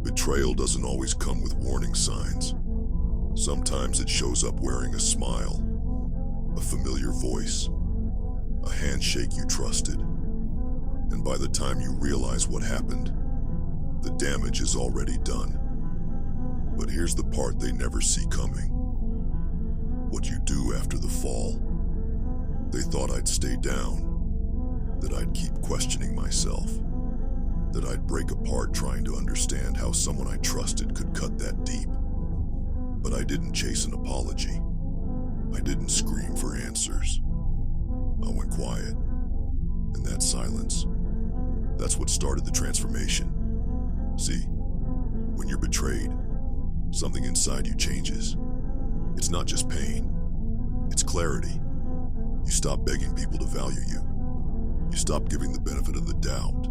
Betrayal doesn't always come with warning signs. Sometimes it shows up wearing a smile, a familiar voice, a handshake you trusted. And by the time you realize what happened, the damage is already done. But here's the part they never see coming. What you do after the fall. They thought I'd stay down, that I'd keep questioning myself, that I'd break apart trying to understand how someone I trusted could cut that deep. But I didn't chase an apology. I didn't scream for answers. I went quiet. And that silence, that's what started the transformation. See, when you're betrayed, something inside you changes. It's not just pain, it's clarity. You stop begging people to value you. You stop giving the benefit of the doubt.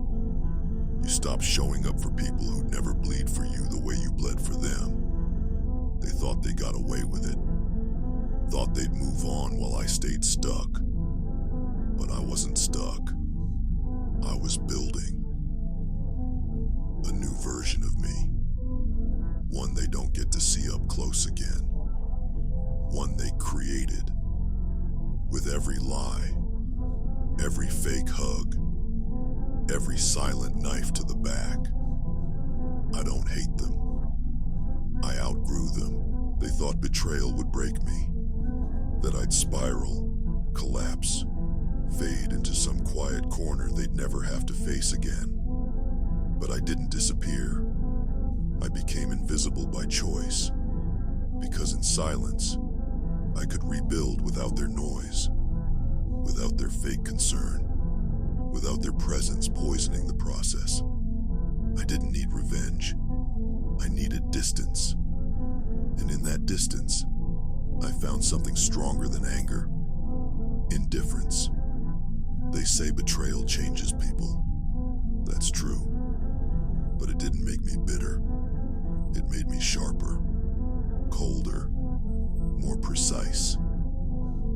You stop showing up for people who'd never bleed for you the way you bled for them. They thought they got away with it. Thought they'd move on while I stayed stuck. But I wasn't stuck. I was building a new version of me. One they don't get to see up close again. One they created. With every lie, every fake hug, every silent knife to the back. I don't hate them. I outgrew them. They thought betrayal would break me, that I'd spiral, collapse, fade into some quiet corner they'd never have to face again. But I didn't disappear. I became invisible by choice, because in silence, I could rebuild without their noise, without their fake concern, without their presence poisoning the process. I didn't need revenge. I needed distance. And in that distance, I found something stronger than anger. Indifference. They say betrayal changes people. That's true. But it didn't make me bitter. It made me sharper, colder, more precise.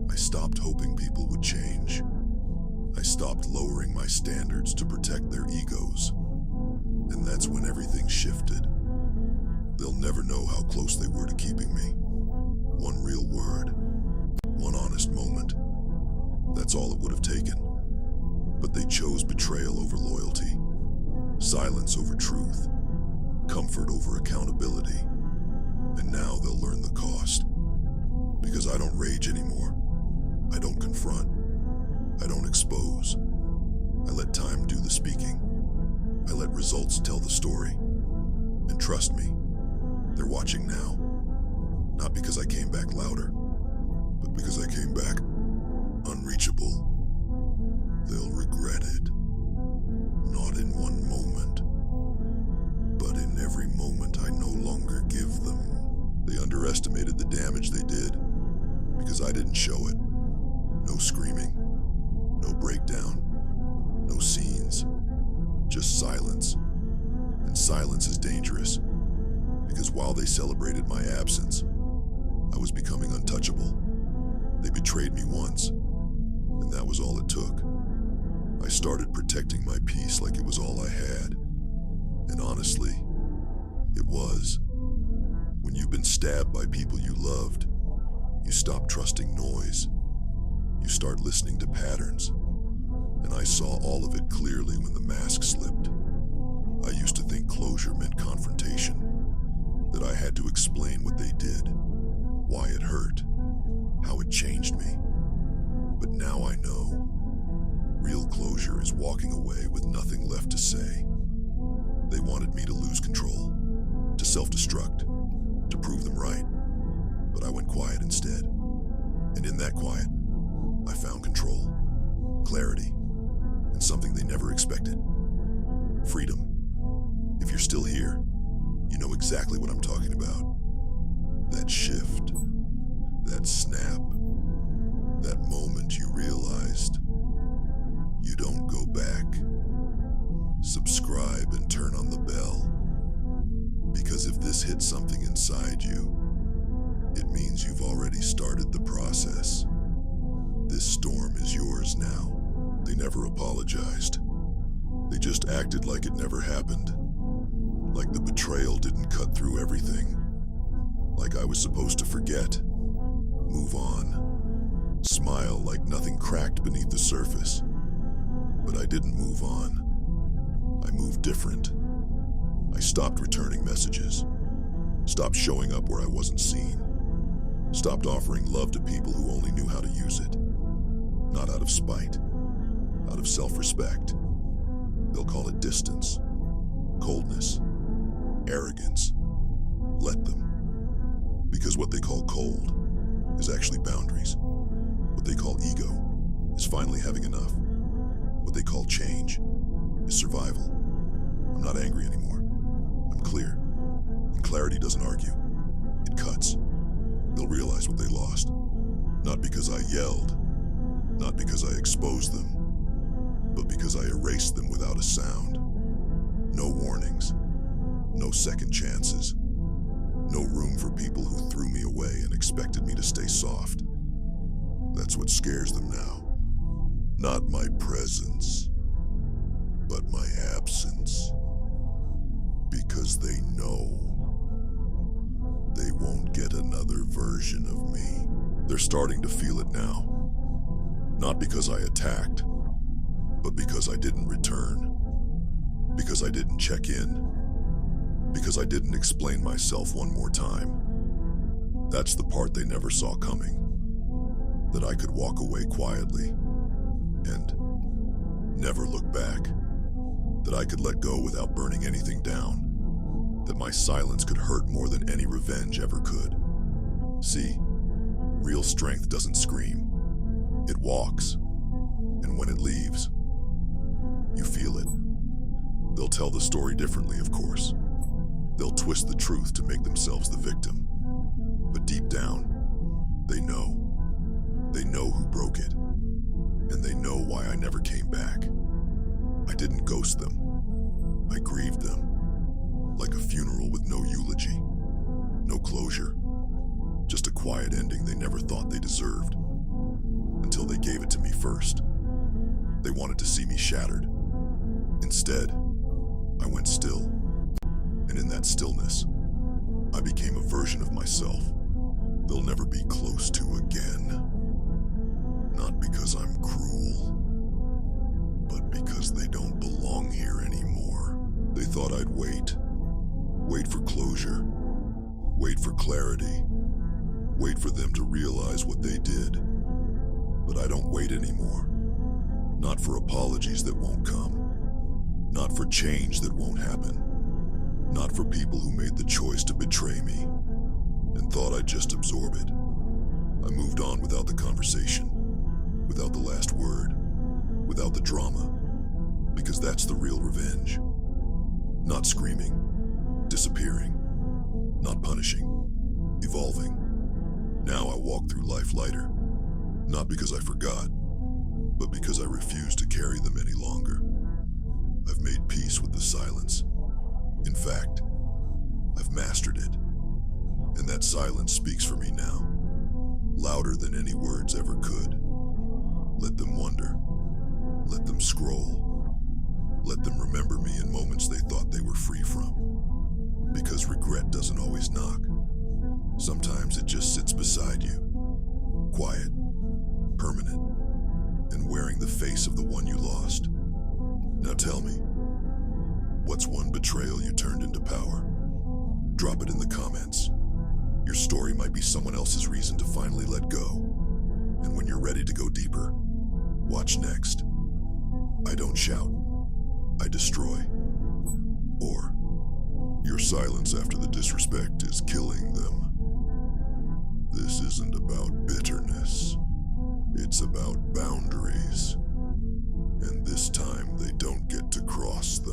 I stopped hoping people would change. I stopped lowering my standards to protect their egos. And that's when everything shifted. They'll never know how close they were to keeping me. One real word, one honest moment. That's all it would have taken. But they chose betrayal over loyalty, silence over truth, comfort over accountability. And now they'll learn the cost. Because I don't rage anymore. I don't confront. I don't expose. I let time do the speaking. I let results tell the story. And trust me, they're watching now. Not because I came back louder, but because I came back unreachable. They'll regret it. Not in one moment, but in every moment I no longer give them. They underestimated the damage they did, because I didn't show it. No screaming, no breakdown, no scenes, just silence. And silence is dangerous, because while they celebrated my absence, I was becoming untouchable. They betrayed me once, and that was all it took. I started protecting my peace like it was all I had. And honestly, it was. When you've been stabbed by people you loved, you stop trusting noise. You start listening to patterns. And I saw all of it clearly when the mask slipped. I used to think closure meant confrontation, that I had to explain what they did, why it hurt, how it changed me. But now I know. Real closure is walking away with nothing left to say. They wanted me to lose control, to self-destruct, to prove them right. But I went quiet instead. And in that quiet, I found control, clarity, and something they never expected. Freedom. If you're still here, you know exactly what I'm talking about. That shift, that snap, that moment you realized you don't go back. Subscribe and turn on the bell. Because if this hits something inside you, it means you've already started the process. This storm is yours now. They never apologized. They just acted like it never happened. Like the betrayal didn't cut through everything. Like I was supposed to forget, move on, smile like nothing cracked beneath the surface. But I didn't move on. I moved different. I stopped returning messages, stopped showing up where I wasn't seen, stopped offering love to people who only knew how to use it. Not out of spite, out of self-respect. They'll call it distance, coldness, arrogance. Let them. Because what they call cold is actually boundaries. What they call ego is finally having enough. What they call change is survival. I'm not angry anymore. I'm clear. And clarity doesn't argue. It cuts. They'll realize what they lost. Not because I yelled, not because I exposed them, but because I erased them without a sound. No warnings, no second chances, no room for people who threw me away and expected me to stay soft. That's what scares them now. Not my presence, but my absence. Because they know they won't get another version of me. They're starting to feel it now. Not because I attacked, but because I didn't return. Because I didn't check in. Because I didn't explain myself one more time. That's the part they never saw coming. That I could walk away quietly and never look back. That I could let go without burning anything down. That my silence could hurt more than any revenge ever could. See, real strength doesn't scream. It walks. And when it leaves, you feel it. They'll tell the story differently, of course. They'll twist the truth to make themselves the victim. But deep down, they know. They know who broke it. And they know why I never came back. I didn't ghost them. I grieved them. Like a funeral with no eulogy. No closure. Just a quiet ending they never thought they deserved. Until they gave it to me first. They wanted to see me shattered. Instead, I went still. And in that stillness, I became a version of myself they'll never be close to again. Not because I'm cruel, but because they don't belong here anymore. They thought I'd wait. Wait for closure. Wait for clarity. Wait for them to realize what they did. But I don't wait anymore. Not for apologies that won't come. Not for change that won't happen. Not for people who made the choice to betray me and thought I'd just absorb it. I moved on without the conversation, without the last word, without the drama, because that's the real revenge. Not screaming, disappearing, not punishing, evolving. Now I walk through life lighter, not because I forgot, but because I refuse to carry them any longer. I've made peace with the silence. In fact, I've mastered it. And that silence speaks for me now, louder than any words ever could. Let them wonder. Let them scroll. Let them remember me in moments they thought they were free from. Because regret doesn't always knock. Sometimes it just sits beside you, quiet, permanent, and wearing the face of the one you lost. Now tell me, what's one betrayal you turned into power? Drop it in the comments. Your story might be someone else's reason to finally let go. And when you're ready to go deeper, watch next. I don't shout, I destroy. Or, your silence after the disrespect is killing them. This isn't about bitterness. It's about boundaries. And this time they don't get to cross them.